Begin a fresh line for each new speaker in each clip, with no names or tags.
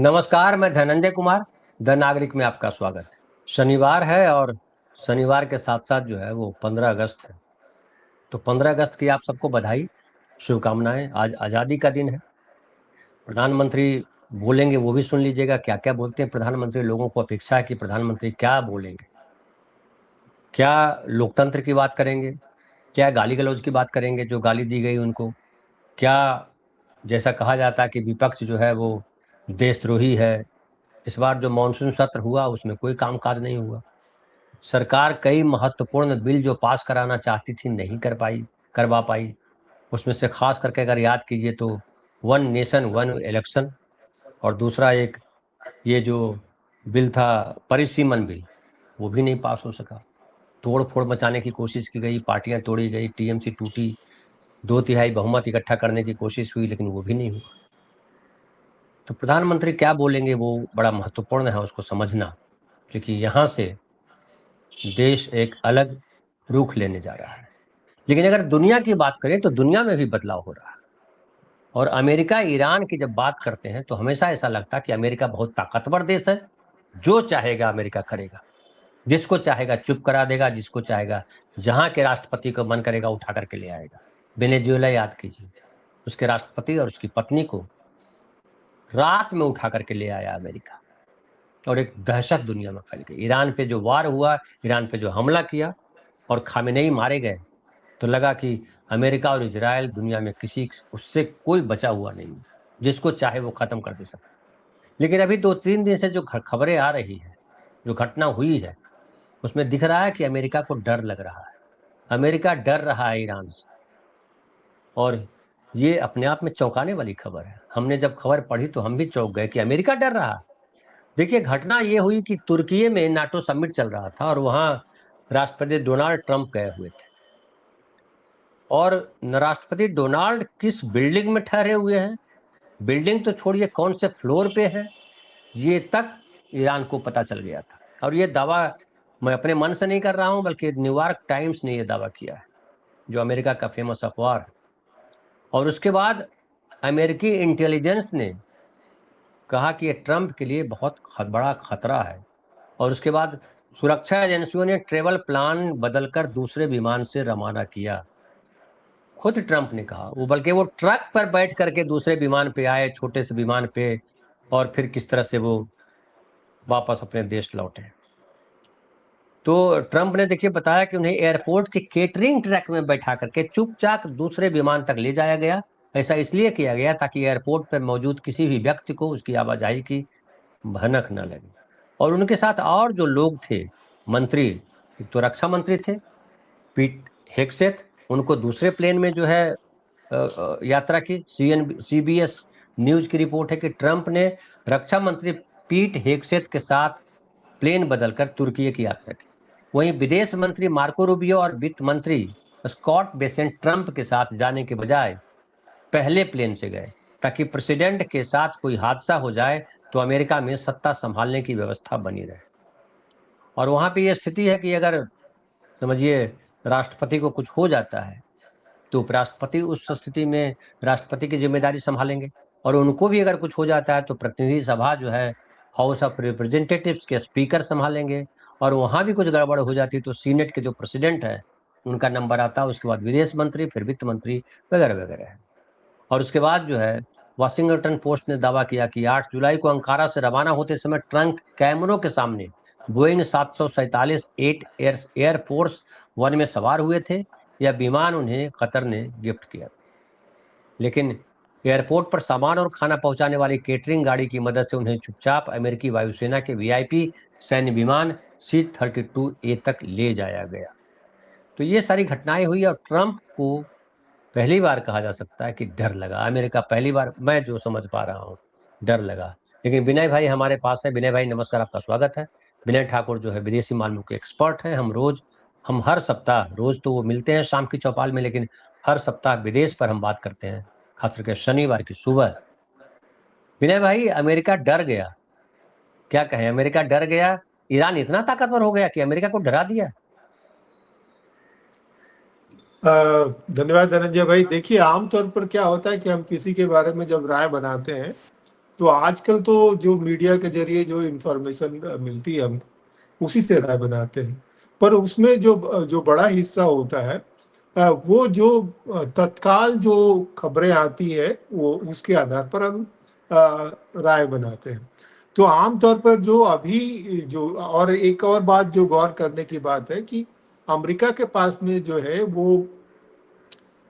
नमस्कार, मैं धनंजय कुमार, द नागरिक में आपका स्वागत है। शनिवार है और शनिवार के साथ साथ जो है वो 15 अगस्त है। तो 15 अगस्त की आप सबको बधाई, शुभकामनाएं। आज आज़ादी का दिन है। प्रधानमंत्री बोलेंगे वो भी सुन लीजिएगा, क्या क्या बोलते हैं प्रधानमंत्री। लोगों को अपेक्षा है कि प्रधानमंत्री क्या बोलेंगे। क्या लोकतंत्र की बात करेंगे, क्या गाली गलौज की बात करेंगे, जो गाली दी गई उनको, क्या जैसा कहा जाता है कि विपक्ष जो है वो देशद्रोही है। इस बार जो मानसून सत्र हुआ उसमें कोई कामकाज नहीं हुआ। सरकार कई महत्वपूर्ण बिल जो पास कराना चाहती थी नहीं करवा पाई। उसमें से खास करके अगर याद कीजिए तो वन नेशन वन इलेक्शन, और दूसरा एक ये जो बिल था परिसीमन बिल, वो भी नहीं पास हो सका। तोड़ फोड़ मचाने की कोशिश की गई, पार्टियां तोड़ी गई, टीएमसी टूटी, 2/3 बहुमत इकट्ठा करने की कोशिश हुई, लेकिन वो भी नहीं हुआ। तो प्रधानमंत्री क्या बोलेंगे वो बड़ा महत्वपूर्ण है उसको समझना, क्योंकि यहाँ से देश एक अलग रुख लेने जा रहा है। लेकिन अगर दुनिया की बात करें तो दुनिया में भी बदलाव हो रहा है। और अमेरिका ईरान की जब बात करते हैं तो हमेशा ऐसा लगता है कि अमेरिका बहुत ताकतवर देश है, जो चाहेगा अमेरिका करेगा, जिसको चाहेगा चुप करा देगा, जिसको चाहेगा जहां के राष्ट्रपति को मन करेगा उठा करके ले आएगा। वेनेजुएला याद कीजिए, उसके राष्ट्रपति और उसकी पत्नी को रात में उठा करके ले आया अमेरिका, और एक दहशत दुनिया में फैल गई। ईरान पे जो वार हुआ, ईरान पे जो हमला किया और खामेनेई मारे गए, तो लगा कि अमेरिका और इजराइल दुनिया में किसी उससे कोई बचा हुआ नहीं है, जिसको चाहे वो खत्म कर दे सकता। लेकिन अभी 2-3 दिन से जो खबरें आ रही है, जो घटना हुई है, उसमें दिख रहा है कि अमेरिका को डर लग रहा है। अमेरिका डर रहा है ईरान से, और ये अपने आप में चौंकाने वाली खबर है। हमने जब खबर पढ़ी तो हम भी चौंक गए कि अमेरिका डर रहा है। देखिए, घटना ये हुई कि तुर्की में नाटो समिट चल रहा था और वहां राष्ट्रपति डोनाल्ड ट्रंप गए हुए थे। और राष्ट्रपति डोनाल्ड किस बिल्डिंग में ठहरे हुए हैं, बिल्डिंग तो छोड़िए कौन से फ्लोर पे है, ये तक ईरान को पता चल गया था। और ये दावा मैं अपने मन से नहीं कर रहा हूं, बल्कि न्यूयॉर्क टाइम्स ने यह दावा किया है, जो अमेरिका का फेमस अखबार है। और उसके बाद अमेरिकी इंटेलिजेंस ने कहा कि ये ट्रंप के लिए बहुत बड़ा खतरा है। और उसके बाद सुरक्षा एजेंसियों ने ट्रेवल प्लान बदलकर दूसरे विमान से रवाना किया। खुद ट्रंप ने कहा वो, बल्कि वो ट्रक पर बैठ करके दूसरे विमान पे आए, छोटे से विमान पे, और फिर किस तरह से वो वापस अपने देश लौटे। तो ट्रंप ने देखिए बताया कि उन्हें एयरपोर्ट के केटरिंग ट्रक में बैठा करके चुपचाप दूसरे विमान तक ले जाया गया। ऐसा इसलिए किया गया ताकि एयरपोर्ट पर मौजूद किसी भी व्यक्ति को उसकी आवाजाही की भनक न लगे। और उनके साथ और जो लोग थे, मंत्री, एक तो रक्षा मंत्री थे पीट हेगसेथ, उनको दूसरे प्लेन में जो है यात्रा की। सीबीएस न्यूज की रिपोर्ट है कि ट्रंप ने रक्षा मंत्री पीट हेगसेथ के साथ प्लेन बदलकर तुर्की की यात्रा की। वहीं विदेश मंत्री मार्को रूबियो और वित्त मंत्री स्कॉट बेसेंट ट्रंप के साथ जाने के बजाय पहले प्लेन से गए, ताकि प्रेसिडेंट के साथ कोई हादसा हो जाए तो अमेरिका में सत्ता संभालने की व्यवस्था बनी रहे। और वहां पे यह स्थिति है कि अगर समझिए राष्ट्रपति को कुछ हो जाता है तो उपराष्ट्रपति उस स्थिति में राष्ट्रपति की जिम्मेदारी संभालेंगे, और उनको भी अगर कुछ हो जाता है तो प्रतिनिधि सभा जो है, हाउस ऑफ रिप्रेजेंटेटिव्स के स्पीकर संभालेंगे। और वहां भी कुछ गड़बड़ हो जाती है तो सीनेट के जो प्रेसिडेंट है उनका नंबर आता है, उसके बाद विदेश मंत्री, फिर वित्त मंत्री, वगैरह वगैरह है। और उसके बाद जो है वाशिंगटन पोस्ट ने दावा किया कि 8 जुलाई को अंकारा से रवाना होते समय ट्रंप कैमरों के सामने बोइंग 747 एयरफोर्स वन में सवार हुए थे। यह विमान उन्हें कतर ने गिफ्ट किया। लेकिन एयरपोर्ट पर सामान और खाना पहुंचाने वाली केटरिंग गाड़ी की मदद से उन्हें चुपचाप अमेरिकी वायुसेना के वीआईपी सैन्य विमान C-32A तक ले जाया गया। तो ये सारी घटनाएं हुई और ट्रंप को पहली बार कहा जा सकता है कि डर लगा। अमेरिका पहली बार, मैं जो समझ पा रहा हूँ, डर लगा। लेकिन विनय भाई हमारे पास है। विनय भाई नमस्कार, आपका स्वागत है। विनय ठाकुर जो है विदेशी मामलों के एक्सपर्ट हैं। हम हर सप्ताह, रोज तो वो मिलते हैं शाम की चौपाल में, लेकिन हर सप्ताह विदेश पर हम बात करते हैं, खास करके शनिवार की सुबह। विनय भाई, अमेरिका डर गया, क्या कहें, अमेरिका डर गया। ईरान इतना ताकतवर हो गया कि अमेरिका को डरा दिया।
धन्यवाद धनंजय भाई। देखिए, आमतौर पर क्या होता है कि हम किसी के बारे में जब राय बनाते हैं तो आजकल तो जो मीडिया के जरिए जो इंफॉर्मेशन मिलती है हमको, उसी से राय बनाते हैं। पर उसमें जो जो बड़ा हिस्सा होता है, वो जो तत्काल जो खबरें आती है, वो उसके आधार पर हम राय बनाते हैं। तो आमतौर पर जो अभी जो, और एक और बात जो गौर करने की बात है कि अमेरिका के पास में जो है वो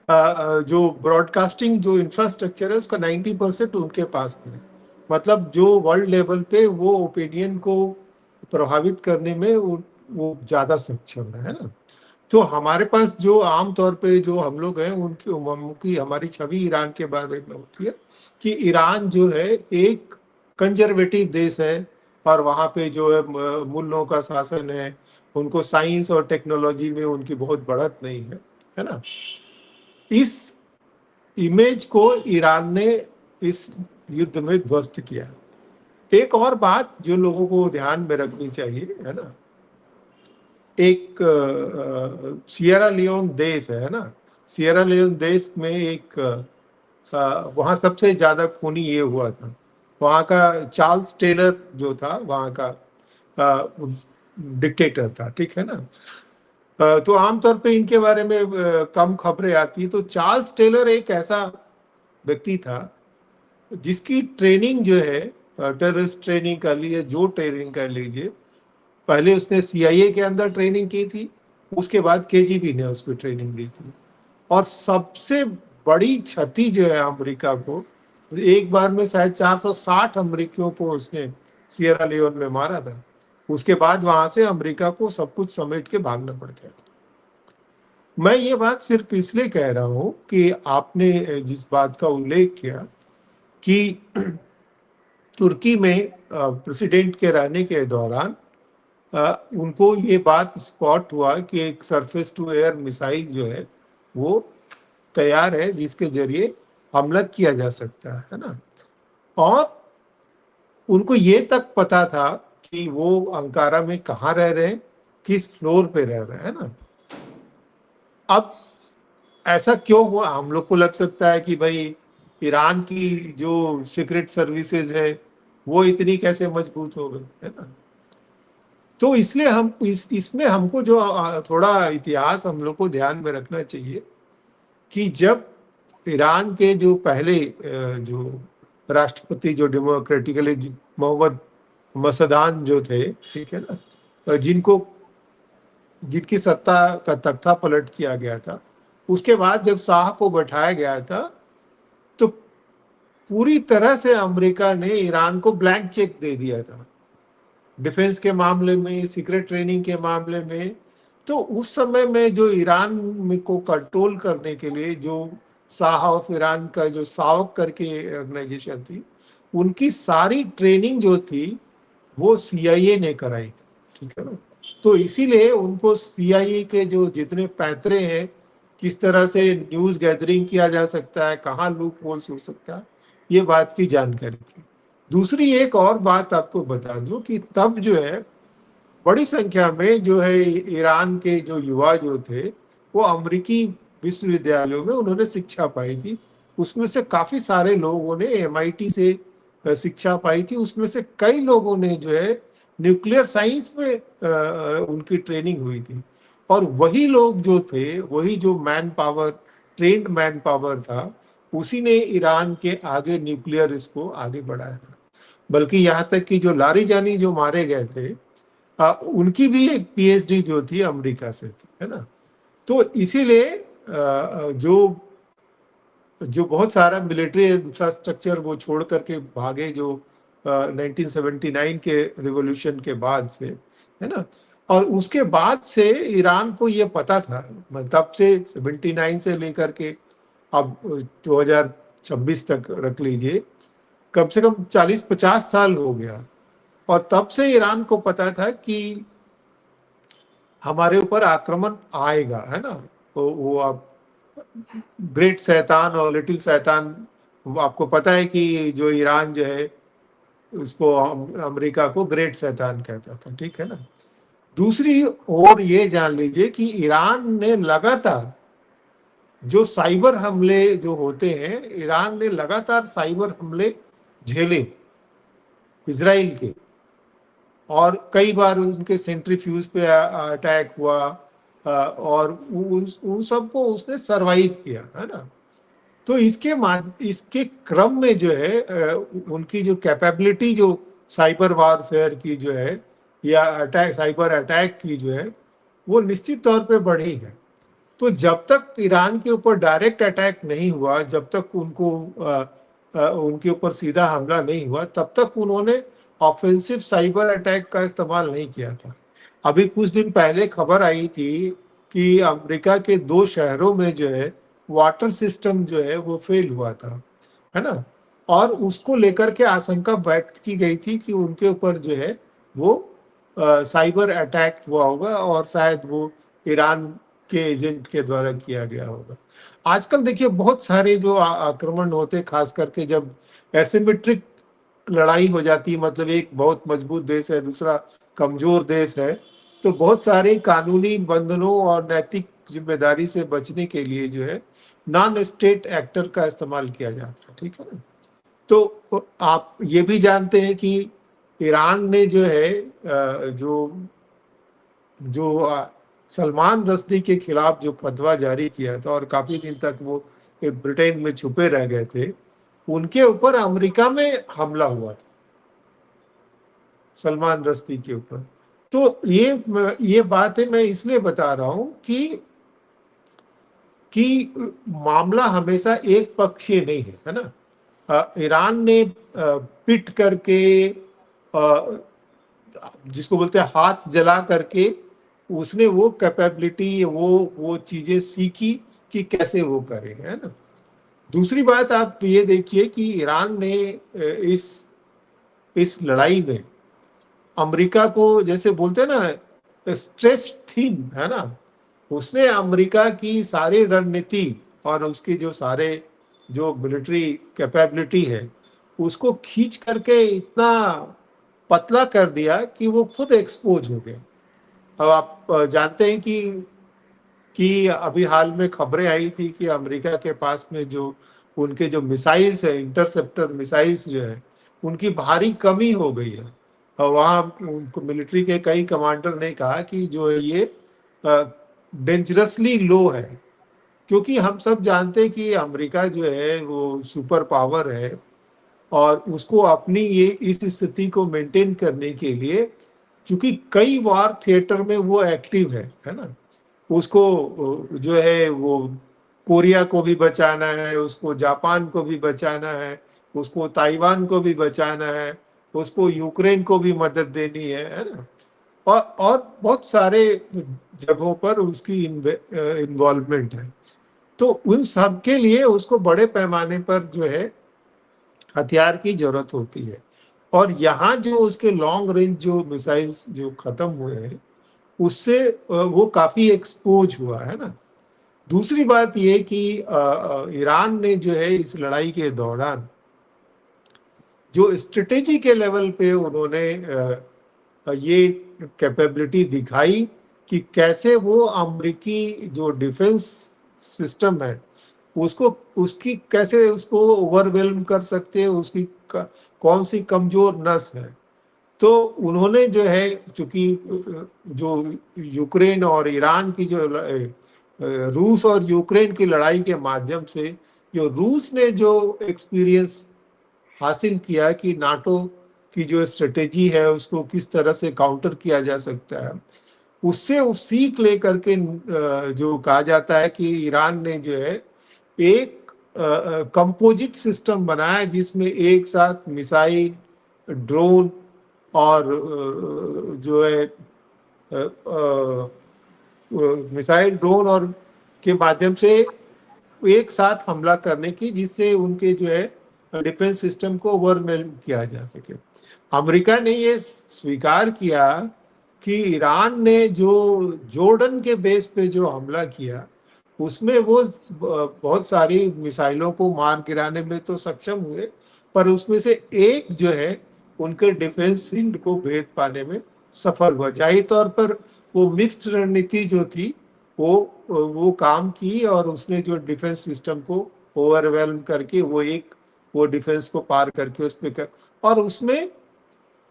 जो ब्रॉडकास्टिंग जो इंफ्रास्ट्रक्चर है उसका 90% उनके पास में है। मतलब जो वर्ल्ड लेवल पे वो ओपिनियन को प्रभावित करने में वो ज़्यादा सक्षम है ना। तो हमारे पास जो आमतौर पे जो हम लोग हैं उनकी हमारी छवि ईरान के बारे में होती है कि ईरान जो है एक कंजर्वेटिव देश है, और वहाँ पे जो है मुल्लों का शासन है, उनको साइंस और टेक्नोलॉजी में उनकी बहुत बढ़त नहीं है ना। इस इमेज को ईरान ने इस युद्ध में ध्वस्त किया। एक और बात जो लोगों को ध्यान में रखनी चाहिए है ना, एक सियरा लियोन देश है ना, सियरा लियोन देश में एक वहाँ सबसे ज्यादा खूनी ये हुआ था। वहाँ का चार्ल्स टेलर जो था वहाँ का डिक्टेटर था, ठीक है ना। तो आमतौर पे इनके बारे में कम खबरें आती। तो चार्ल्स टेलर एक ऐसा व्यक्ति था जिसकी ट्रेनिंग जो है, टेररिस्ट ट्रेनिंग कर लीजिए, जो ट्रेनिंग कर लीजिए, पहले उसने सीआईए के अंदर ट्रेनिंग की थी, उसके बाद केजीबी ने उसको ट्रेनिंग दी थी। और सबसे बड़ी क्षति जो है अमेरिका को, एक बार में शायद 460 अमेरिकियों को उसने सियरा लियोन में मारा था। उसके बाद वहां से अमेरिका को सब कुछ समेट के भागना पड़ गया था। मैं ये बात सिर्फ इसलिए कह रहा हूं कि आपने जिस बात का उल्लेख किया कि तुर्की में प्रेसिडेंट के रहने के दौरान उनको ये बात स्पॉट हुआ कि एक सरफेस टू एयर मिसाइल जो है वो तैयार है, जिसके जरिए हमला किया जा सकता है ना। और उनको ये तक पता था कि वो अंकारा में कहाँ रह रहे हैं, किस फ्लोर पे रह रहे हैं ना। अब ऐसा क्यों हुआ, हम लोग को लग सकता है कि भाई ईरान की जो सीक्रेट सर्विसेज है वो इतनी कैसे मजबूत हो गई, है ना। तो इसलिए हम इसमें हमको जो थोड़ा इतिहास हम लोग को ध्यान में रखना चाहिए कि जब ईरान के जो पहले जो राष्ट्रपति जो डेमोक्रेटिकली मोहम्मद मसदान जो थे, ठीक है ना, जिनकी सत्ता का तख्ता पलट किया गया था, उसके बाद जब शाह को बैठाया गया था तो पूरी तरह से अमेरिका ने ईरान को ब्लैंक चेक दे दिया था, डिफेंस के मामले में, सीक्रेट ट्रेनिंग के मामले में। तो उस समय में जो ईरान में को कंट्रोल करने के लिए जो शाह ऑफ ईरान का जो सावक करके ऑर्गेनाइजेशन थी, उनकी सारी ट्रेनिंग जो थी वो सीआईए ने कराई थी, ठीक है ना। तो इसीलिए उनको सीआईए के जो जितने पैंतरे हैं, किस तरह से न्यूज गैदरिंग किया जा सकता है, कहाँ लूप होल्स हो सकता है, ये बात की जानकारी थी। दूसरी एक और बात आपको बता दूं कि तब जो है बड़ी संख्या में जो है ईरान के जो युवा जो थे वो अमेरिकी विश्वविद्यालयों में उन्होंने शिक्षा पाई थी। उसमें से काफी सारे लोगों ने एमआईटी से शिक्षा पाई थी। उसमें से कई लोगों ने जो है न्यूक्लियर साइंस में उनकी ट्रेनिंग हुई थी। और वही लोग जो थे, वही जो man power, trend man power था, उसी ने ईरान के आगे न्यूक्लियर इसको आगे बढ़ाया था। बल्कि यहाँ तक कि जो लारीजानी जो मारे गए थे, उनकी भी एक पीएचडी जो थी अमेरिका से थी, है ना। तो इसीलिए जो जो बहुत सारा मिलिट्री इंफ्रास्ट्रक्चर वो छोड़ करके भागे जो 1979 के रिवॉल्यूशन के बाद से, है ना। और उसके बाद से ईरान को ये पता था, तब से 79 से लेकर के अब 2026 तक रख लीजिए, कम से कम 40-50 साल हो गया। और तब से ईरान को पता था कि हमारे ऊपर आक्रमण आएगा, है ना। तो वो आप ग्रेट शैतान और लिटिल शैतान, आपको पता है कि जो ईरान जो है उसको अमेरिका को ग्रेट शैतान कहता था, ठीक है ना। दूसरी ओर ये जान लीजिए कि ईरान ने लगातार जो साइबर हमले जो होते हैं, ईरान ने लगातार साइबर हमले झेले। इजराइल के, और कई बार उनके सेंट्रीफ्यूज पे अटैक हुआ, और उन सबको उसने सरवाइव किया, है ना। तो इसके क्रम में जो है उनकी जो कैपेबिलिटी जो साइबर वारफेयर की जो है, या साइबर अटैक की जो है, वो निश्चित तौर पे बढ़ी है। तो जब तक ईरान के ऊपर डायरेक्ट अटैक नहीं हुआ, जब तक उनके ऊपर सीधा हमला नहीं हुआ, तब तक उन्होंने ऑफेंसिव साइबर अटैक का इस्तेमाल नहीं किया था। अभी कुछ दिन पहले खबर आई थी कि अमेरिका के 2 शहरों में जो है वाटर सिस्टम जो है वो फेल हुआ था, है ना। और उसको लेकर के आशंका व्यक्त की गई थी कि उनके ऊपर जो है वो साइबर अटैक हुआ होगा, और शायद वो ईरान के एजेंट के द्वारा किया गया होगा। आजकल देखिए बहुत सारे जो आक्रमण होते, खास करके जब एसिमेट्रिक लड़ाई हो जाती है, मतलब एक बहुत मजबूत देश है, दूसरा कमजोर देश है, तो बहुत सारे कानूनी बंधनों और नैतिक जिम्मेदारी से बचने के लिए जो है नॉन स्टेट एक्टर का इस्तेमाल किया जाता है, ठीक है ना। तो आप ये भी जानते हैं कि ईरान ने जो है जो जो सलमान रश्दी के खिलाफ जो फतवा जारी किया था, और काफी दिन तक वो ब्रिटेन में छुपे रह गए थे, उनके ऊपर अमेरिका में हमला हुआ था, सलमान रश्दी के ऊपर। तो ये बात है, मैं इसलिए बता रहा हूं कि मामला हमेशा एक पक्षीय नहीं है ना। ईरान ने पिट करके, जिसको बोलते हैं हाथ जला करके, उसने वो कैपेबिलिटी, वो चीजें सीखी कि कैसे वो करे, है ना। दूसरी बात आप ये देखिए कि ईरान ने इस लड़ाई में अमेरिका को, जैसे बोलते हैं ना, स्ट्रेच थीन, है ना। उसने अमेरिका की सारी रणनीति और उसकी जो मिलिट्री कैपेबिलिटी है, उसको खींच करके इतना पतला कर दिया कि वो खुद एक्सपोज हो गया। अब आप जानते हैं कि अभी हाल में खबरें आई थी कि अमेरिका के पास में जो उनके जो मिसाइल्स है, इंटरसेप्टर मिसाइल्स जो है, उनकी भारी कमी हो गई है। और वहाँ उनको मिलिट्री के कई कमांडर ने कहा कि जो है ये डेंजरसली लो है, क्योंकि हम सब जानते हैं कि अमेरिका जो है वो सुपर पावर है, और उसको अपनी ये इस स्थिति को मेंटेन करने के लिए, क्योंकि कई वार थिएटर में वो एक्टिव है ना। उसको जो है वो कोरिया को भी बचाना है, उसको जापान को भी बचाना है, उसको ताइवान को भी बचाना है, उसको यूक्रेन को भी मदद देनी है ना। और बहुत सारे जगहों पर उसकी इन्वॉल्वमेंट है। तो उन सब के लिए उसको बड़े पैमाने पर जो है हथियार की जरूरत होती है। और यहाँ जो उसके लॉन्ग रेंज जो मिसाइल्स जो खत्म हुए हैं, उससे वो काफी एक्सपोज हुआ, है ना। दूसरी बात ये कि ईरान ने जो है इस लड़ाई के दौरान जो स्ट्रेटेजी के लेवल पे उन्होंने ये कैपेबिलिटी दिखाई कि कैसे वो अमेरिकी जो डिफेंस सिस्टम है उसकी कैसे उसको ओवरवेल्म कर सकते हैं, उसकी कौन सी कमजोर नस है। तो उन्होंने जो है, चूंकि जो यूक्रेन और ईरान की जो रूस और यूक्रेन की लड़ाई के माध्यम से जो रूस ने जो एक्सपीरियंस हासिल किया कि नाटो की जो स्ट्रेटेजी है उसको किस तरह से काउंटर किया जा सकता है, उससे वो सीख लेकर के जो कहा जाता है कि ईरान ने जो है एक कंपोजिट सिस्टम बनाया, जिसमें एक साथ मिसाइल, ड्रोन और जो है मिसाइल, ड्रोन और के माध्यम से एक साथ हमला करने की, जिससे उनके जो है डिफेंस सिस्टम को ओवरवेल्म किया जा सके। अमेरिका ने ये स्वीकार किया कि ईरान ने जो जॉर्डन के बेस पे जो हमला किया, उसमें वो बहुत सारी मिसाइलों को मार गिराने में तो सक्षम हुए, पर उसमें से एक जो है उनके डिफेंस शील्ड को भेद पाने में सफल हुआ। जाहिर तौर पर वो मिक्स्ड रणनीति जो थी वो काम की, और उसने जो डिफेंस सिस्टम को ओवरवेल्म करके वो डिफेंस को पार करके उस पर और उसमें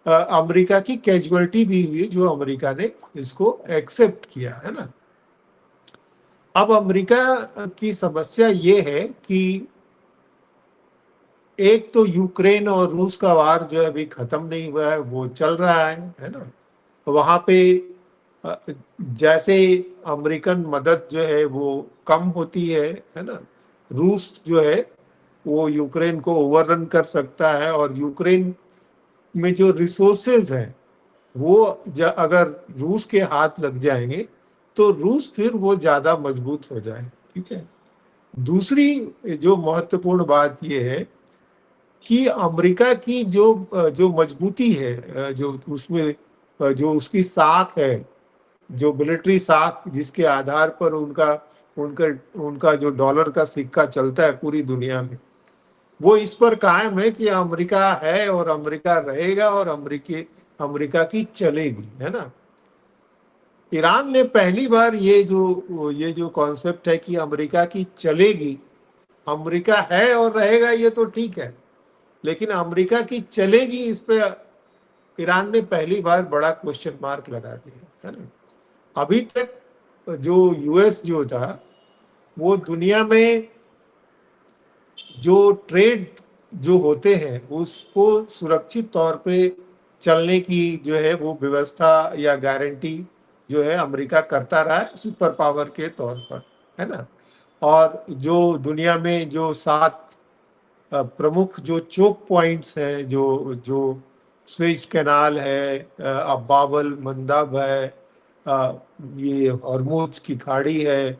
अमेरिका की कैजुअलिटी भी हुई जो अमेरिका ने इसको एक्सेप्ट किया, है ना। अब अमेरिका की समस्या ये है कि एक तो यूक्रेन और रूस का वार जो है अभी खत्म नहीं हुआ है, वो चल रहा है ना। वहां पे अ, जैसे अमेरिकन मदद जो है वो कम होती है ना। रूस जो है वो यूक्रेन को ओवररन कर सकता है, और यूक्रेन में जो रिसोर्सेज हैं वो अगर रूस के हाथ लग जाएंगे तो रूस फिर वो ज्यादा मजबूत हो जाए, ठीक है। दूसरी जो महत्वपूर्ण बात ये है कि अमेरिका की जो मजबूती है, जो उसमें जो उसकी साख है, जो मिलिट्री साख जिसके आधार पर उनका उनका उनका जो डॉलर का सिक्का चलता है पूरी दुनिया में, वो इस पर कायम है कि अमेरिका है और अमेरिका रहेगा और अमेरिका की चलेगी, है ना। ईरान ने पहली बार ये जो कॉन्सेप्ट है कि अमेरिका की चलेगी, अमेरिका है और रहेगा ये तो ठीक है, लेकिन अमेरिका की चलेगी इस पे ईरान ने पहली बार बड़ा क्वेश्चन मार्क लगा दिया, है ना। अभी तक जो यूएस जो था वो दुनिया में जो ट्रेड जो होते हैं उसको सुरक्षित तौर पे चलने की जो है वो व्यवस्था या गारंटी जो है अमेरिका करता रहा है सुपर पावर के तौर पर, है ना। और जो दुनिया में जो 7 प्रमुख जो चोक पॉइंट्स हैं, जो जो स्वेज कैनाल है, अब बाबल मंदब है, ये हॉर्मुज की खाड़ी है,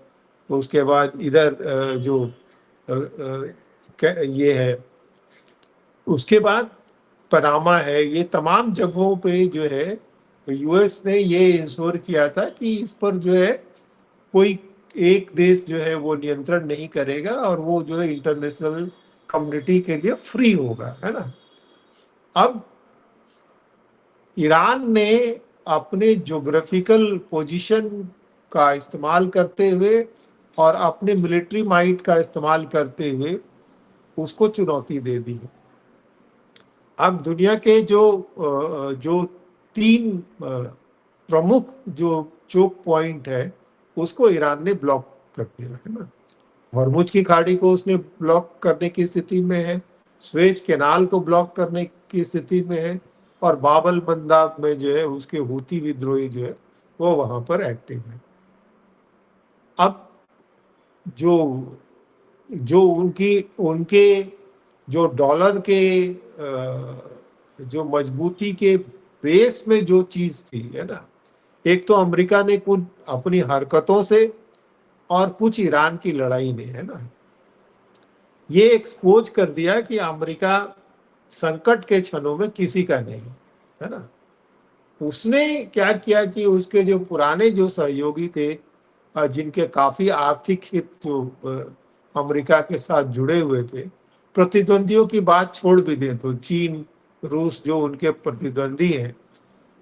उसके बाद इधर जो ये है, उसके बाद पनामा है, ये तमाम जगहों पे जो है यूएस ने ये इंश्योर किया था कि इस पर जो है कोई एक देश जो है वो नियंत्रण नहीं करेगा और वो जो है इंटरनेशनल कम्युनिटी के लिए फ्री होगा, है ना। अब ईरान ने अपने ज्योग्राफिकल पोजीशन का इस्तेमाल करते हुए और अपने मिलिट्री माइट का इस्तेमाल करते हुए उसको चुनौती दे दी है। अब दुनिया के जो 3 प्रमुख जो चोक पॉइंट है उसको ईरान ने ब्लॉक कर दिया, है ना। हॉर्मुज की खाड़ी को उसने ब्लॉक करने की स्थिति में है, स्वेज कैनाल को ब्लॉक करने की स्थिति में है, और बाबल मंदाब में जो है उसके हूती विद्रोही जो है वो वहां पर एक्टिव है। अब जो जो उनकी उनके जो डॉलर के जो मजबूती के बेस में जो चीज थी, है ना, एक तो अमेरिका ने कुछ अपनी हरकतों से और कुछ ईरान की लड़ाई ने, है ना, ये एक्सपोज कर दिया कि अमेरिका संकट के क्षणों में किसी का नहीं, है ना। उसने क्या किया कि उसके जो पुराने जो सहयोगी थे, जिनके काफी आर्थिक हित जो अमेरिका के साथ जुड़े हुए थे, प्रतिद्वंदियों की बात छोड़ भी दें तो चीन रूस जो उनके प्रतिद्वंदी हैं,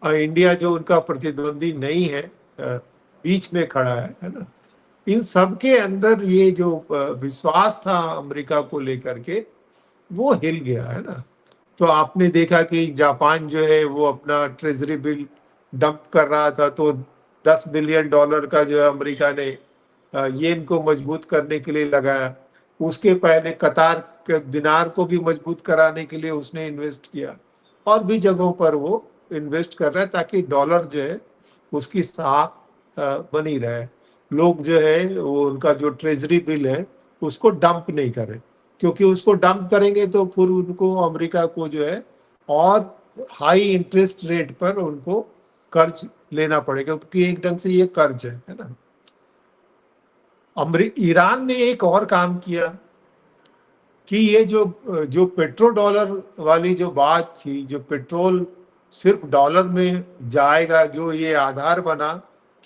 इंडिया जो उनका प्रतिद्वंदी नहीं है, बीच में खड़ा है ना। इन सब के अंदर ये जो विश्वास था अमेरिका को लेकर के वो हिल गया, है ना। तो आपने देखा कि जापान जो है वो अपना ट्रेजरी बिल डंप कर रहा था, तो $10 बिलियन का जो है अमेरिका ने येन को मजबूत करने के लिए लगाया। उसके पहले कतार के दिनार को भी मजबूत कराने के लिए उसने इन्वेस्ट किया, और भी जगहों पर वो इन्वेस्ट कर रहा है ताकि डॉलर जो है उसकी साख बनी रहे। लोग जो है वो उनका जो ट्रेजरी बिल है उसको डंप नहीं करें, क्योंकि उसको डंप करेंगे तो फिर उनको अमेरिका को जो है और हाई इंटरेस्ट रेट पर उनको कर्ज लेना पड़ेगा, क्योंकि एक ढंग से ये कर्ज है ना। ईरान ने एक और काम किया कि ये जो जो पेट्रो डॉलर वाली जो बात थी, जो पेट्रोल सिर्फ डॉलर में जाएगा, जो ये आधार बना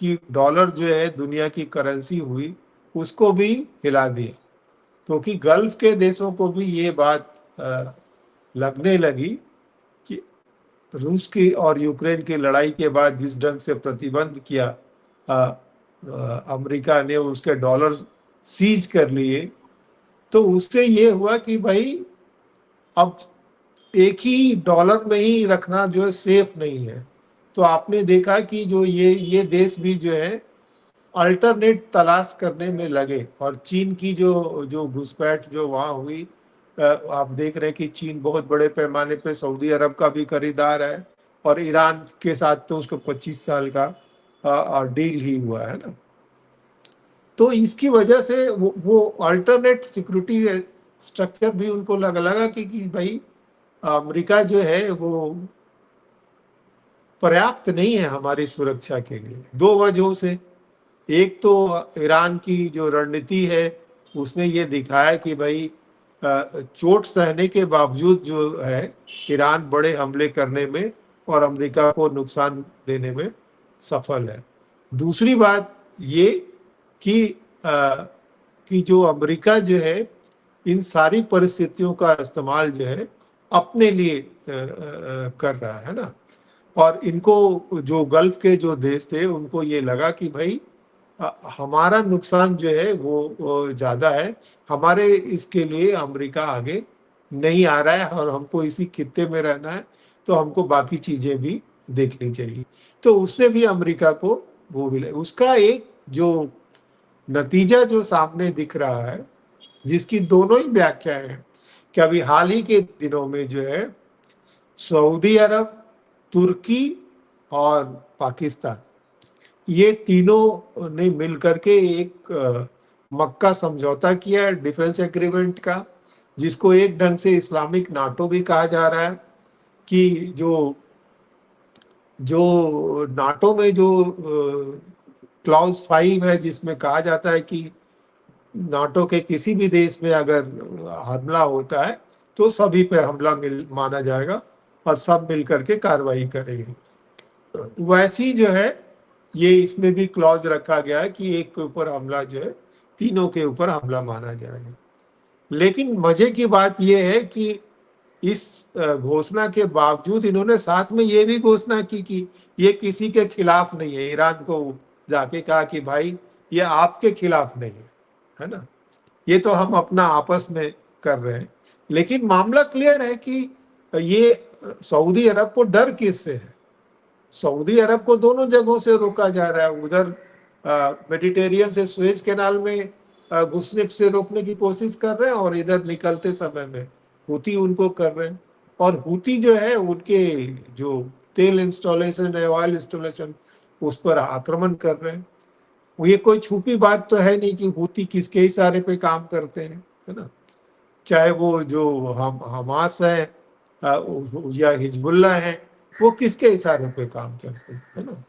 कि डॉलर जो है दुनिया की करेंसी हुई, उसको भी हिला दिया, क्योंकि गल्फ के देशों को भी ये बात लगने लगी कि रूस की और यूक्रेन की लड़ाई के बाद जिस ढंग से प्रतिबंध किया अमेरिका ने, उसके डॉलर सीज कर लिए, तो उससे ये हुआ कि भाई अब एक ही डॉलर में ही रखना जो है सेफ नहीं है। तो आपने देखा कि जो ये देश भी जो है अल्टरनेट तलाश करने में लगे, और चीन की जो जो घुसपैठ जो वहाँ हुई, आप देख रहे हैं कि चीन बहुत बड़े पैमाने पे सऊदी अरब का भी खरीदार है, और ईरान के साथ तो उसको 25 साल का डील ही हुआ है ना। तो इसकी वजह से वो अल्टरनेट सिक्योरिटी स्ट्रक्चर भी उनको लगा कि भाई अमेरिका जो है वो पर्याप्त नहीं है हमारी सुरक्षा के लिए, दो वजहों से। एक तो ईरान की जो रणनीति है उसने ये दिखाया कि भाई चोट सहने के बावजूद जो है ईरान बड़े हमले करने में और अमेरिका को नुकसान देने में सफल है। दूसरी बात ये कि कि जो अमेरिका जो है इन सारी परिस्थितियों का इस्तेमाल जो है अपने लिए कर रहा है ना। और इनको जो गल्फ के जो देश थे उनको ये लगा कि भाई हमारा नुकसान जो है वो ज़्यादा है, हमारे इसके लिए अमेरिका आगे नहीं आ रहा है, और हमको इसी खित्ते में रहना है, तो हमको बाकी चीज़ें भी देखनी चाहिए। तो उसने भी अमेरिका को वो मिला। उसका एक जो नतीजा जो सामने दिख रहा है, जिसकी दोनों ही व्याख्याएं हैं, कि अभी हाल ही के दिनों में जो है सऊदी अरब, तुर्की और पाकिस्तान, ये तीनों ने मिलकर के एक मक्का समझौता किया है डिफेंस एग्रीमेंट का, जिसको एक ढंग से इस्लामिक नाटो भी कहा जा रहा है। कि जो जो नाटो में जो क्लॉज 5 है, जिसमें कहा जाता है कि नाटो के किसी भी देश में अगर हमला होता है तो सभी पे हमला माना जाएगा और सब मिलकर के कार्रवाई करेंगे। वैसी जो है ये इसमें भी क्लॉज रखा गया है कि एक के ऊपर हमला जो है तीनों के ऊपर हमला माना जाएगा। लेकिन मजे की बात यह है कि इस घोषणा के बावजूद इन्होंने साथ में ये भी घोषणा की कि ये किसी के खिलाफ नहीं है। ईरान को जाके कहा कि भाई ये आपके खिलाफ नहीं है ना, ये तो हम अपना आपस में कर रहे हैं। लेकिन मामला क्लियर है कि ये सऊदी अरब को डर किससे है? सऊदी अरब को दोनों जगहों से रोका जा रहा है। उधर मेडिटेरियन से सुएज कैनाल में घुसने से रोकने की कोशिश कर रहे हैं, और इधर निकलते समय में हूती उनको कर रहे हैं। और हूती जो है उनके जो तेल इंस्टॉलेशन है, ऑयल इंस्टॉलेशन, उस पर आक्रमण कर रहे हैं। ये कोई छुपी बात तो है नहीं कि हूती किसके इशारे पे काम करते हैं, है ना। चाहे वो जो हमास है या हिजबुल्ला है, वो किसके इशारे पे काम करते हैं, है ना।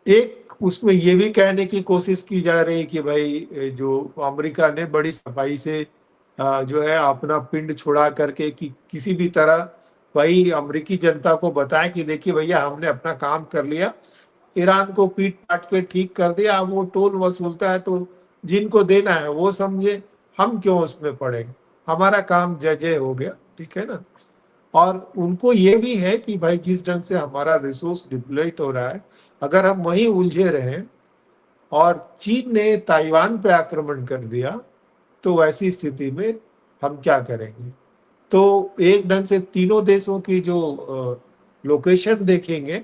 एक उसमें ये भी कहने की कोशिश की जा रही है कि भाई जो अमेरिका ने बड़ी सफाई से जो है अपना पिंड छुड़ा करके कि किसी भी तरह भाई अमेरिकी जनता को बताएं कि देखिए भैया हमने अपना काम कर लिया, ईरान को पीट पाट के ठीक कर दिया। अब वो टोल वसूलता है तो जिनको देना है वो समझे, हम क्यों उसमें पड़ेंगे, हमारा काम जय जय हो गया, ठीक है ना। और उनको ये भी है कि भाई जिस ढंग से हमारा रिसोर्स डिप्लॉयट हो रहा है, अगर हम वहीं उलझे रहें और चीन ने ताइवान पे आक्रमण कर दिया तो वैसी स्थिति में हम क्या करेंगे। तो एक ढंग से तीनों देशों की जो लोकेशन देखेंगे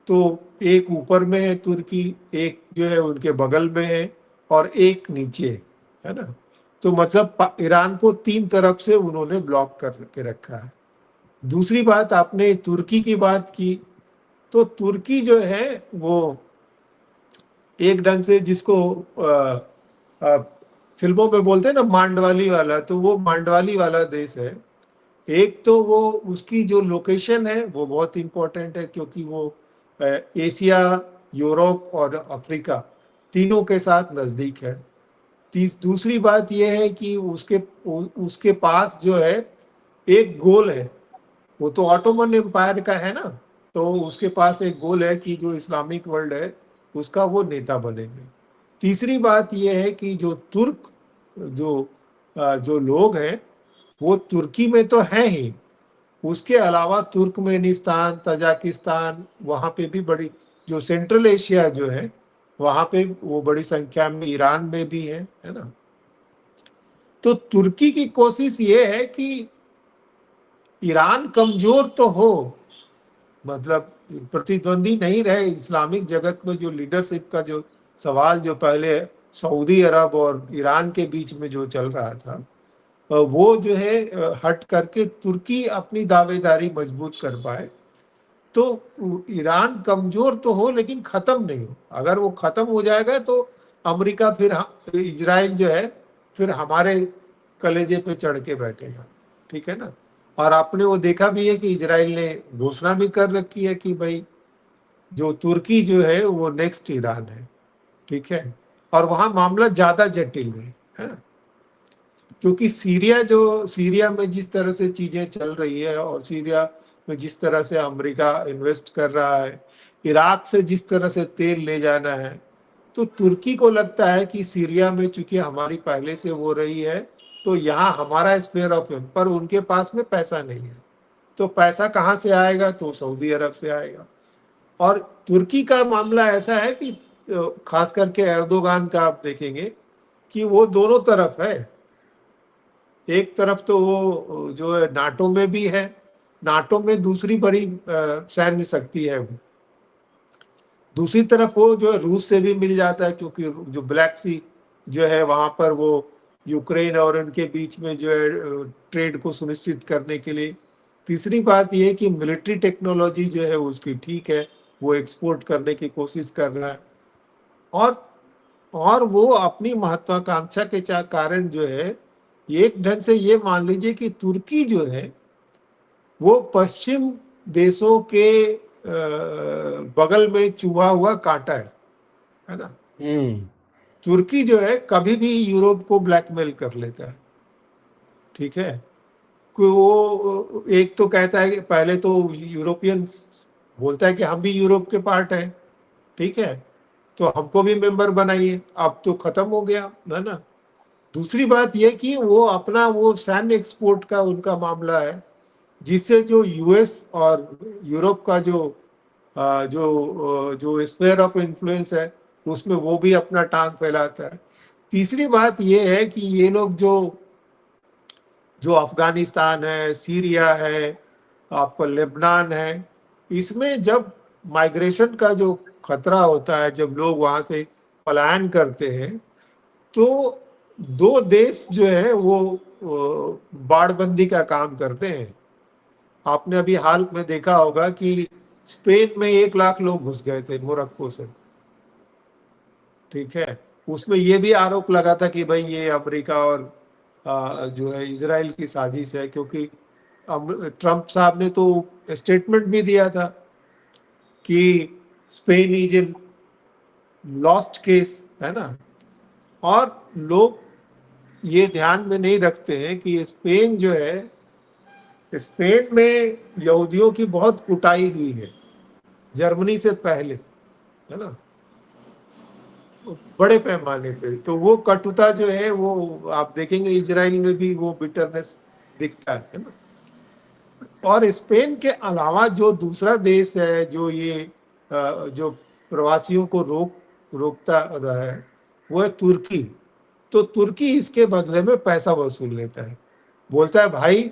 तो एक ऊपर में है तुर्की, एक जो है उनके बगल में है, और एक नीचे है ना। तो मतलब ईरान को तीन तरफ से उन्होंने ब्लॉक करके रखा है। दूसरी बात, आपने तुर्की की बात की, तो तुर्की जो है वो एक ढंग से जिसको आ, फिल्मों में बोलते हैं ना मांडवाली वाला, तो वो मांडवाली वाला देश है। एक तो वो उसकी जो लोकेशन है वो बहुत इंपॉर्टेंट है, क्योंकि वो एशिया, यूरोप और अफ्रीका तीनों के साथ नज़दीक है। दूसरी बात यह है कि उसके पास जो है एक गोल है, वो तो ऑटोमन एम्पायर का है ना, तो उसके पास एक गोल है कि जो इस्लामिक वर्ल्ड है उसका वो नेता बनेंगे। तीसरी बात यह है कि जो तुर्क जो जो लोग हैं वो तुर्की में तो हैं ही, उसके अलावा तुर्कमेनिस्तान, तजाकिस्तान, वहाँ पे भी बड़ी जो सेंट्रल एशिया जो है वहाँ पे वो बड़ी संख्या में, ईरान में भी है ना। तो तुर्की की कोशिश ये है कि ईरान कमजोर तो हो, मतलब प्रतिद्वंदी नहीं रहे इस्लामिक जगत में, जो लीडरशिप का जो सवाल जो पहले सऊदी अरब और ईरान के बीच में जो चल रहा था, वो जो है हट करके तुर्की अपनी दावेदारी मजबूत कर पाए। तो ईरान कमजोर तो हो लेकिन खत्म नहीं हो। अगर वो खत्म हो जाएगा तो अमेरिका फिर इजराइल जो है फिर हमारे कलेजे पे चढ़ के बैठेगा, ठीक है ना। और आपने वो देखा भी है कि इजराइल ने घोषणा भी कर रखी है कि भाई जो तुर्की जो है वो नेक्स्ट ईरान है, ठीक है। और वहां मामला ज्यादा जटिल है, क्योंकि सीरिया में जिस तरह से चीजें चल रही है और सीरिया में जिस तरह से अमेरिका इन्वेस्ट कर रहा है, इराक से जिस तरह से तेल ले जाना है, तो तुर्की को लगता है कि सीरिया में चूंकि हमारी पहले से वो रही है तो यहाँ हमारा स्पेयर ऑफ, पर उनके पास में पैसा नहीं है। तो पैसा कहाँ से आएगा, तो सऊदी अरब से आएगा। और तुर्की का मामला ऐसा है कि खास करके एर्दोगान का आप देखेंगे कि वो दोनों तरफ है। एक तरफ तो वो जो है नाटो में भी है, नाटो में दूसरी बड़ी सैन्य शक्ति है वो। दूसरी तरफ वो जो है रूस से भी मिल जाता है, क्योंकि जो ब्लैक सी जो है वहां पर वो यूक्रेन और उनके बीच में जो है ट्रेड को सुनिश्चित करने के लिए। तीसरी बात ये है कि मिलिट्री टेक्नोलॉजी जो है उसकी ठीक है, वो एक्सपोर्ट करने की कोशिश कर रहा है। और और वो अपनी महत्वाकांक्षा के कारण जो है, एक ढंग से ये मान लीजिए कि तुर्की जो है वो पश्चिम देशों के बगल में चुभा हुआ कांटा है ना। तुर्की जो है कभी भी यूरोप को ब्लैकमेल कर लेता है, ठीक है। वो एक तो कहता है कि पहले तो यूरोपियन बोलता है कि हम भी यूरोप के पार्ट हैं, ठीक है, तो हमको भी मेंबर बनाइए। अब तो खत्म हो गया है ना। दूसरी बात यह कि वो अपना वो सैन्य एक्सपोर्ट का उनका मामला है, जिससे जो यूएस और यूरोप का जो स्फीयर ऑफ इन्फ्लुएंस है उसमें वो भी अपना टांग फैलाता है। तीसरी बात यह है कि ये लोग जो जो अफगानिस्तान है, सीरिया है, आपका लेबनान है, इसमें जब माइग्रेशन का जो खतरा होता है, जब लोग वहां से पलायन करते हैं, तो दो देश जो है वो बाड़बंदी का काम करते हैं। आपने अभी हाल में देखा होगा कि स्पेन में 1 लाख लोग घुस गए थे मोरक्को से, ठीक है। उसमें ये भी आरोप लगा था कि भाई ये अमेरिका और जो है इजराइल की साजिश है, क्योंकि ट्रंप साहब ने तो स्टेटमेंट भी दिया था कि Spain is in lost case, है ना। और लोग ये ध्यान में नहीं रखते हैं कि स्पेन जो है, स्पेन में यहूदियों की बहुत कुटाई हुई है जर्मनी से पहले, है ना, बड़े पैमाने पे। तो वो कटुता जो है वो आप देखेंगे इजराइल में भी वो बिटरनेस दिखता है ना। और स्पेन के अलावा जो दूसरा देश है जो ये जो प्रवासियों को रोकता रहा है, वो है तुर्की। तो तुर्की इसके बदले में पैसा वसूल लेता है, बोलता है भाई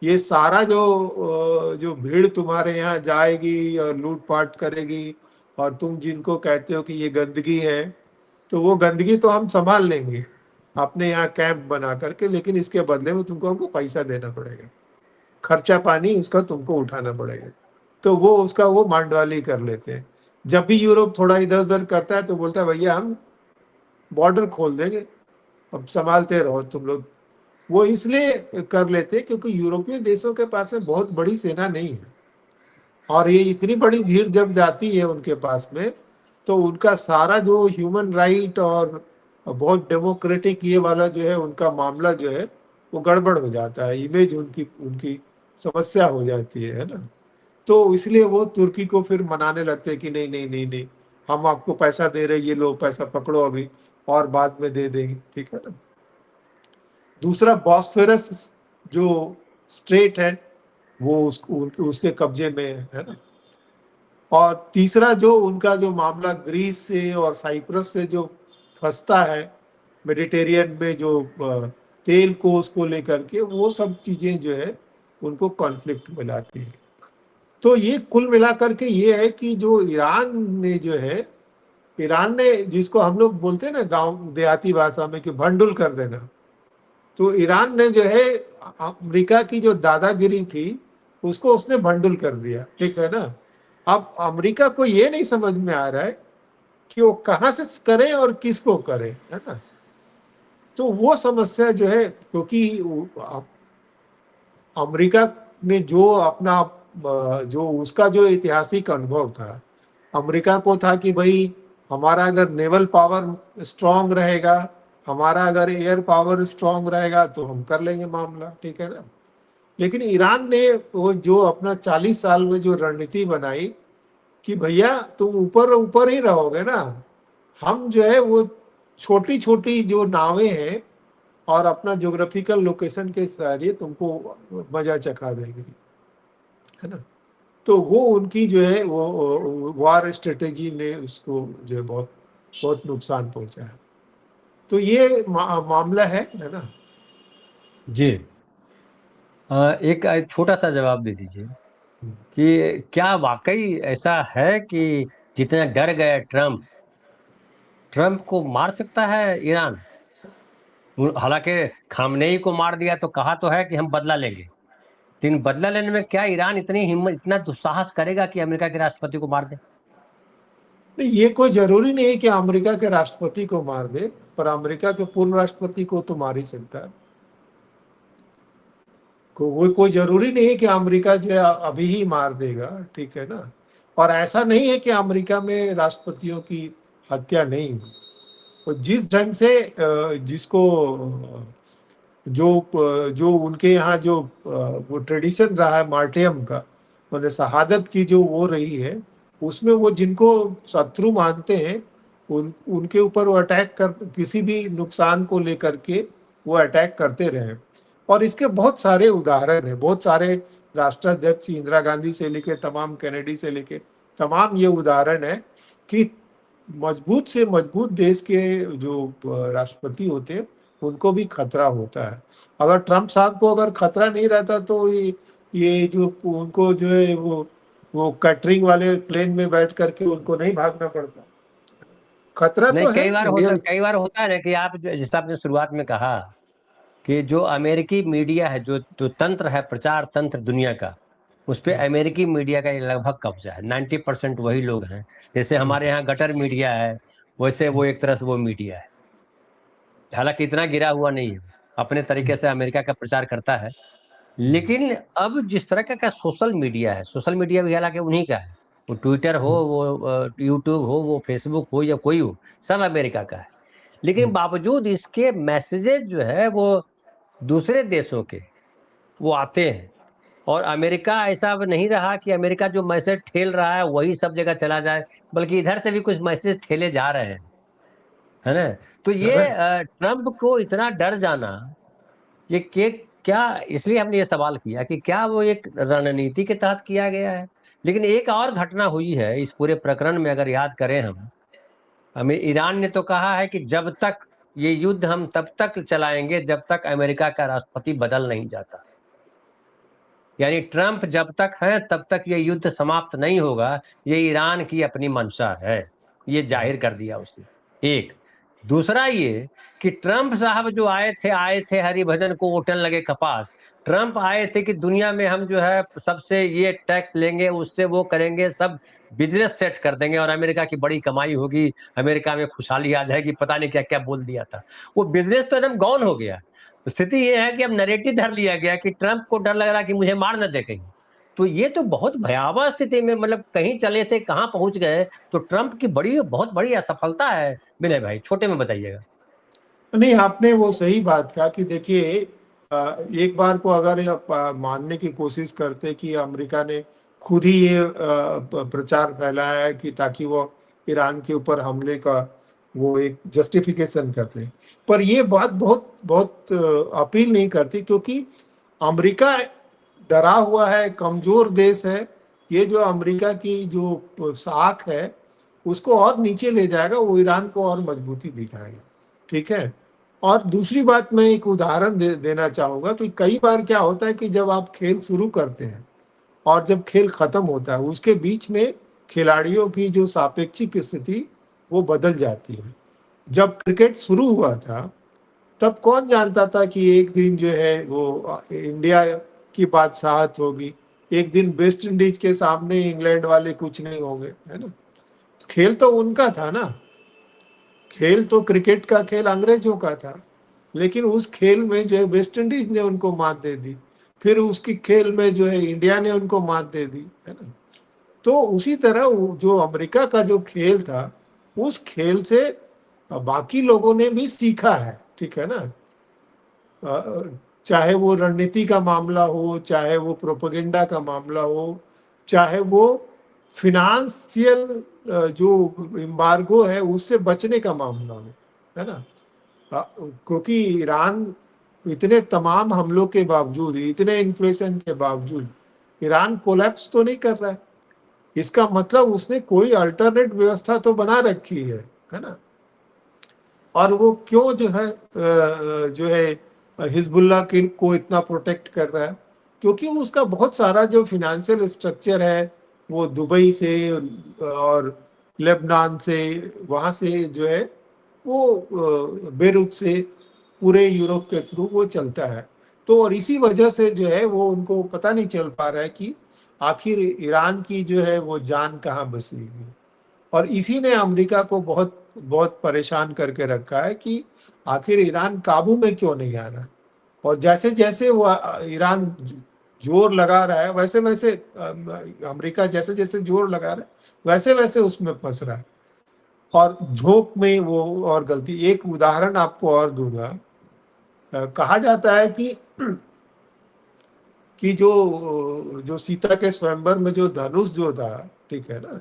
ये सारा जो भीड़ तुम्हारे यहाँ जाएगी और लूटपाट करेगी, और तुम जिनको कहते हो कि ये गंदगी है, तो वो गंदगी तो हम संभाल लेंगे अपने यहाँ कैंप बना करके, लेकिन इसके बदले में तुमको हमको पैसा देना पड़ेगा, खर्चा पानी उसका तुमको उठाना पड़ेगा। तो वो उसका वो मांडवाली कर लेते हैं। जब भी यूरोप थोड़ा इधर उधर करता है तो बोलता है भैया हम बॉर्डर खोल देंगे, अब संभालते रहो तुम लोग। वो इसलिए कर लेते हैं क्योंकि यूरोपीय देशों के पास में बहुत बड़ी सेना नहीं है, और ये इतनी बड़ी भीड़ जब जाती है उनके पास में, तो उनका सारा जो ह्यूमन राइट और बहुत डेमोक्रेटिक ये वाला जो है उनका मामला जो है वो गड़बड़ हो जाता है, इमेज उनकी उनकी समस्या हो जाती है ना। तो इसलिए वो तुर्की को फिर मनाने लगते हैं कि नहीं नहीं नहीं नहीं, हम आपको पैसा दे रहे, ये लो पैसा पकड़ो अभी और बाद में दे देंगे, ठीक है ना। दूसरा बॉस्फोरस जो स्ट्रेट है वो उसके कब्जे में है ना। और तीसरा जो उनका जो मामला ग्रीस से और साइप्रस से जो फंसता है मेडिटेरियन में, जो तेल को उसको लेकर के, वो सब चीजें जो है उनको कॉन्फ्लिक्ट में लाती है। तो ये कुल मिलाकर के ये है कि जो ईरान ने जो है, ईरान ने जिसको हम लोग बोलते हैं ना गांव देहाती भाषा में कि भंडुल कर देना, तो ईरान ने जो है अमेरिका की जो दादागिरी थी उसको उसने भंडुल कर दिया, ठीक है ना। अब अमेरिका को ये नहीं समझ में आ रहा है कि वो कहाँ से करे और किसको करे, है ना। तो वो समस्या जो है, क्योंकि अमेरिका ने जो अपना जो उसका जो ऐतिहासिक अनुभव था, अमेरिका को था कि भाई हमारा अगर नेवल पावर स्ट्रांग रहेगा, हमारा अगर एयर पावर स्ट्रांग रहेगा तो हम कर लेंगे मामला, ठीक है ना। लेकिन ईरान ने वो जो अपना 40 साल में जो रणनीति बनाई कि भैया तुम ऊपर ऊपर ही रहोगे ना, हम जो है वो छोटी छोटी जो नावें हैं और अपना ज्योग्राफिकल लोकेशन के जरिए तुमको मजा चखा देंगे, है ना। तो वो उनकी जो है वो वार स्ट्रेटेजी ने उसको जो है बहुत बहुत नुकसान पहुंचा है। तो ये मामला है ना।
जी। एक छोटा सा जवाब दे दीजिए कि क्या वाकई ऐसा है कि जितना डर गए ट्रम्प, ट्रम्प को मार सकता है ईरान? हालांकि खामनेई को मार दिया तो कहा तो है कि हम बदला लेंगे, लेकिन बदला लेने में क्या ईरान इतनी हिम्मत, इतना दुस्साहस करेगा कि अमेरिका के राष्ट्रपति को मार दे?
नहीं, ये कोई जरूरी नहीं है कि अमेरिका के राष्ट्रपति को मार दे, पर अमेरिका के पूर्व राष्ट्रपति को तो मार ही सकता है। कोई जरूरी नहीं है कि अमेरिका जो है अभी ही मार देगा, ठीक है ना। और ऐसा नहीं है कि अमेरिका में राष्ट्रपतियों की हत्या नहीं हुई। तो जिस ढंग से जिसको जो उनके यहाँ जो वो ट्रेडिशन रहा है मार्टियम का, मतलब शहादत की जो वो रही है, उसमें वो जिनको शत्रु मानते हैं उनके ऊपर वो अटैक कर, किसी भी नुकसान को लेकर के वो अटैक करते रहे। और इसके बहुत सारे उदाहरण हैं, बहुत सारे राष्ट्राध्यक्ष इंदिरा गांधी से लेके तमाम कैनेडी से लेके तमाम ये उदाहरण है कि मजबूत से मजबूत देश के जो राष्ट्रपति होते हैं उनको भी खतरा होता है। अगर ट्रम्प साहब को अगर खतरा नहीं रहता तो ये जो उनको जो है वो कैटरिंग वाले प्लेन में बैठ करके उनको नहीं भागना पड़ता। खतरा
नहीं,
तो है इंडियन।
कई बार होता है ना कि आप जैसा आपने शुरुआत में कहा कि जो अमेरिकी मीडिया है, जो जो तंत्र है, प्रचार तंत्र दुनिया का, उस पे अमेरिकी मीडिया का ये लगभग कब्जा है। 90% वही लोग हैं। जैसे हमारे यहाँ गटर मीडिया है, वैसे वो एक तरह से वो मीडिया है। हालांकि इतना गिरा हुआ नहीं है, अपने तरीके से अमेरिका का प्रचार करता है। लेकिन अब जिस तरह का सोशल मीडिया है, सोशल मीडिया भी हालांकि उन्हीं का है। वो ट्विटर हो, वो यूट्यूब हो, वो फेसबुक हो या कोई हो, सब अमेरिका का है। लेकिन बावजूद इसके मैसेजेस जो है वो दूसरे देशों के वो आते हैं। और अमेरिका ऐसा अब नहीं रहा कि अमेरिका जो मैसेज ठेल रहा है वही सब जगह चला जाए, बल्कि इधर से भी कुछ मैसेज ठेले जा रहे हैं, है ना। तो ये ट्रम्प को इतना डर जाना, ये के क्या, इसलिए हमने ये सवाल किया कि क्या वो एक रणनीति के तहत किया गया है। लेकिन एक और घटना हुई है इस पूरे प्रकरण में, अगर याद करें हम, हमें ईरान ने तो कहा है कि जब तक ये युद्ध हम तब तक चलाएंगे जब तक अमेरिका का राष्ट्रपति बदल नहीं जाता। यानी ट्रंप जब तक है तब तक ये युद्ध समाप्त नहीं होगा, ये ईरान की अपनी मंशा है, ये जाहिर कर दिया उसने। एक दूसरा ये कि ट्रंप साहब जो आए थे हरिभजन को ओटन लगे कपास। ट्रंप आए थे कि दुनिया में हम जो है सबसे ये टैक्स लेंगे, उससे वो करेंगे, सब बिजनेस सेट कर देंगे और अमेरिका की बड़ी कमाई होगी, अमेरिका में खुशहाली आ जाएगी, पता नहीं क्या क्या बोल दिया था। वो बिजनेस तो एकदम गौन हो गया। स्थिति ये है कि अब नैरेटिव धर लिया गया कि ट्रंप को डर लग रहा कि मुझे मार न दे कहीं। तो ये तो बहुत भयावह स्थिति में, मतलब कहीं चले थे कहां पहुंच गए। तो ट्रंप की बड़ी बहुत बड़ी असफलता है। विनय भाई छोटे में बताइएगा।
नहीं, आपने वो सही बात कहा कि देखिए एक बार को अगर आप मानने की कोशिश करते कि अमेरिका ने खुद ही ये प्रचार फैलाया है कि ताकि वो ईरान के ऊपर हमले का वो एक जस्टिफिकेशन करते, पर ये बात बहुत बहुत अपील नहीं करती, क्योंकि अमेरिका डरा हुआ है, कमजोर देश है। ये जो अमेरिका की जो साख है उसको और नीचे ले जाएगा, वो ईरान को और मजबूती दिखाएगा, ठीक है। और दूसरी बात, मैं एक उदाहरण देना चाहूंगा कि कई बार क्या होता है कि जब आप खेल शुरू करते हैं और जब खेल खत्म होता है, उसके बीच में खिलाड़ियों की जो सापेक्षिक स्थिति वो बदल जाती है। जब क्रिकेट शुरू हुआ था तब कौन जानता था कि एक दिन जो है वो इंडिया की बादशाहत होगी, एक दिन वेस्ट इंडीज के सामने इंग्लैंड वाले कुछ नहीं होंगे, है ना। खेल तो उनका था ना, खेल तो क्रिकेट का खेल अंग्रेजों का था, लेकिन उस खेल में जो है वेस्ट इंडीज ने उनको मात दे दी, फिर उसकी खेल में जो है इंडिया ने उनको मात दे दी, है ना। तो उसी तरह जो अमेरिका का जो खेल था, उस खेल से बाकी लोगों ने भी सीखा है, ठीक है ना। चाहे वो रणनीति का मामला हो, चाहे वो प्रोपेगेंडा का मामला हो, चाहे वो फिनेंशियल जो एम्बार्गो है उससे बचने का मामला हो, है ना। क्योंकि ईरान इतने तमाम हमलों के बावजूद, इतने इन्फ्लेशन के बावजूद ईरान कोलैप्स तो नहीं कर रहा है। इसका मतलब उसने कोई अल्टरनेट व्यवस्था तो बना रखी है ना। और वो क्यों जो है हिजबुल्लाह को इतना प्रोटेक्ट कर रहा है, क्योंकि उसका बहुत सारा जो फिनेंशियल स्ट्रक्चर है वो दुबई से और लेबनान से, वहाँ से जो है वो बेरूत से पूरे यूरोप के थ्रू वो चलता है। तो और इसी वजह से जो है वो उनको पता नहीं चल पा रहा है कि आखिर ईरान की जो है वो जान कहाँ बसेगी। और इसी ने अमेरिका को बहुत बहुत परेशान करके रखा है कि आखिर ईरान काबू में क्यों नहीं आ रहा। और जैसे जैसे वो ईरान जोर लगा रहा है, वैसे वैसे अमेरिका जैसे जैसे जोर लगा रहा है वैसे वैसे उसमें फंस रहा है और झोंक में वो और गलती। एक उदाहरण आपको और दूंगा। कहा जाता है कि जो जो सीता के स्वयंवर में जो धनुष जो था, ठीक है ना,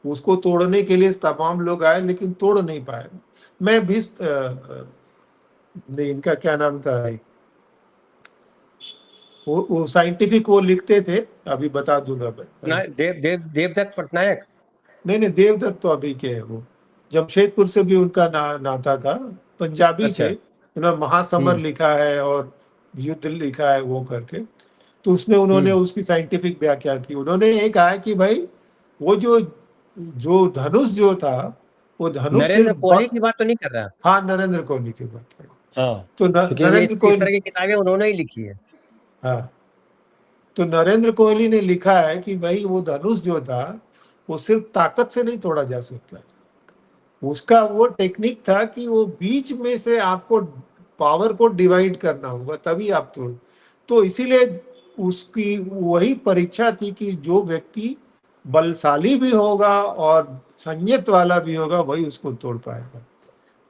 उसको तोड़ने के लिए तमाम लोग आए लेकिन तोड़ नहीं पाए। मैं भी नहीं, इनका क्या नाम था, वो साइंटिफिक वो लिखते थे, अभी बता दूंगा मैं।
देवदत्त पटनायक।
नहीं नहीं, देवदत्त तो अभी के हैं वो, जमशेदपुर से भी उनका नाता था, पंजाबी थे।
अच्छा।
उन्होंने महासमर
हम्म।
लिखा है और युद्ध लिखा है वो करके। तो उसमें उन्होंने
हम्म।
उसकी साइंटिफिक व्याख्या की। उन्होंने ये कहा कि भाई वो जो जो धनुष जो था, वो धनुष
नरेंद्र
सिर्फ
कोहली की बात तो नहीं कर रहा?
हाँ, नरेंद्र कोहली की बात है।
हाँ।
तो
क्योंकि ये
नरेंद्र
इस
कोहली,
तरह की किताबें उन्होंने ही लिखी है।
हाँ, तो नरेंद्र कोहली ने लिखा है कि भाई वो धनुष जो था वो सिर्फ ताकत से नहीं तोड़ा जा सकता था। उसका वो टेक्निक था कि वो बीच में से आपको पावर को डिवाइड करना होगा तभी आप तोड़। तो इसीलिए उसकी वही परीक्षा थी कि जो व्यक्ति बलशाली भी होगा और संयत वाला भी होगा वही उसको तोड़ पाएगा।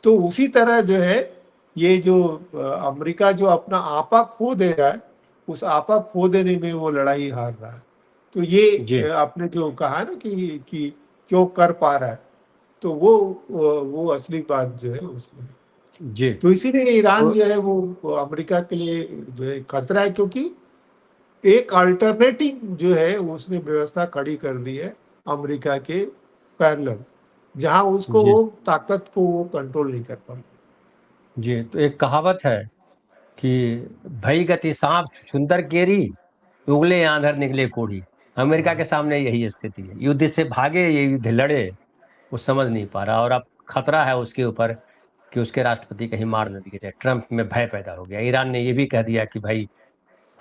तो उसी तरह जो है ये जो अमेरिका जो अपना आपा खो दे रहा है, उस आपा खो देने में वो लड़ाई हार रहा है। तो ये
जी।
आपने जो कहा ना कि क्यों कर पा रहा है, तो वो असली बात जो है उसमें है।
जी।
तो इसीलिए ईरान
तो
जो है वो अमेरिका के लिए जो है खतरा है, क्योंकि एक अल्टरनेटिव जो है उसने व्यवस्था खड़ी कर दी है अमेरिका के पैरेलल, जहां उसको
जी।
वो ताकत को वो कंट्रोल नहीं कर पा।
जी। तो एक कहावत है कि भई गति सांप छुंदर केरी, उगले आंधर निकले कोढ़ी। अमेरिका के सामने यही स्थिति है। युद्ध से भागे, ये युद्ध लड़े, वो समझ नहीं पा रहा। और अब खतरा है उसके ऊपर कि उसके राष्ट्रपति कहीं मार न दिए जाए। ट्रंप में भय पैदा हो गया। ईरान ने ये भी कह दिया कि भाई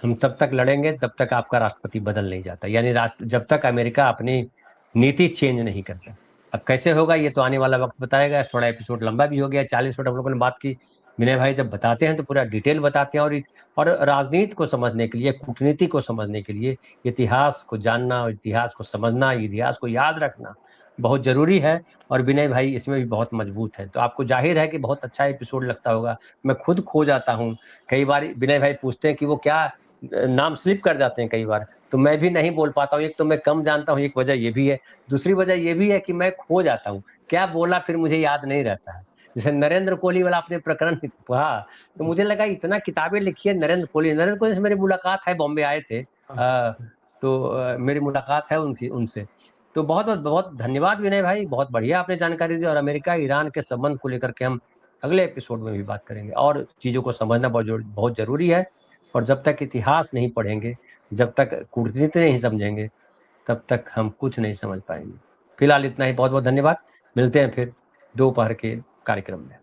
हम तब तक लड़ेंगे तब तक आपका राष्ट्रपति बदल नहीं जाता, यानी राष्ट्र जब तक अमेरिका अपनी नीति चेंज नहीं करता। अब कैसे होगा ये तो आने वाला वक्त बताएगा। थोड़ा एपिसोड लंबा भी हो गया, 40 मिनट हम लोगों ने बात की। विनय भाई जब बताते हैं तो पूरा डिटेल बताते हैं। और राजनीति को समझने के लिए, कूटनीति को समझने के लिए, इतिहास को जानना, इतिहास को समझना, इतिहास को याद रखना बहुत जरूरी है। और विनय भाई इसमें भी बहुत मजबूत है, तो आपको जाहिर है कि बहुत अच्छा एपिसोड लगता होगा। मैं खुद खो जाता हूँ कई बार। विनय भाई पूछते हैं कि वो क्या नाम स्लिप कर जाते हैं कई बार, तो मैं भी नहीं बोल पाता हूँ। एक तो मैं कम जानता हूँ, एक वजह ये भी है। दूसरी वजह ये भी है कि मैं खो जाता हूँ, क्या बोला फिर मुझे याद नहीं रहता है। जैसे नरेंद्र कोहली वाला आपने प्रकरण पढ़ा, तो मुझे लगा इतना किताबें लिखी है नरेंद्र कोहली। नरेंद्र कोहली से मेरी मुलाकात है, बॉम्बे आए थे। तो मेरी मुलाकात है उनकी उनसे। तो बहुत बहुत बहुत धन्यवाद विनय भाई, बहुत बढ़िया आपने जानकारी दी। और अमेरिका ईरान के संबंध को लेकर के हम अगले एपिसोड में भी बात करेंगे। और चीज़ों को समझना बहुत जरूरी है, और जब तक इतिहास नहीं पढ़ेंगे, जब तक कूटनीति नहीं समझेंगे, तब तक हम कुछ नहीं समझ पाएंगे। फिलहाल इतना ही। बहुत बहुत धन्यवाद। मिलते हैं फिर दोपहर के कार्यक्रम में।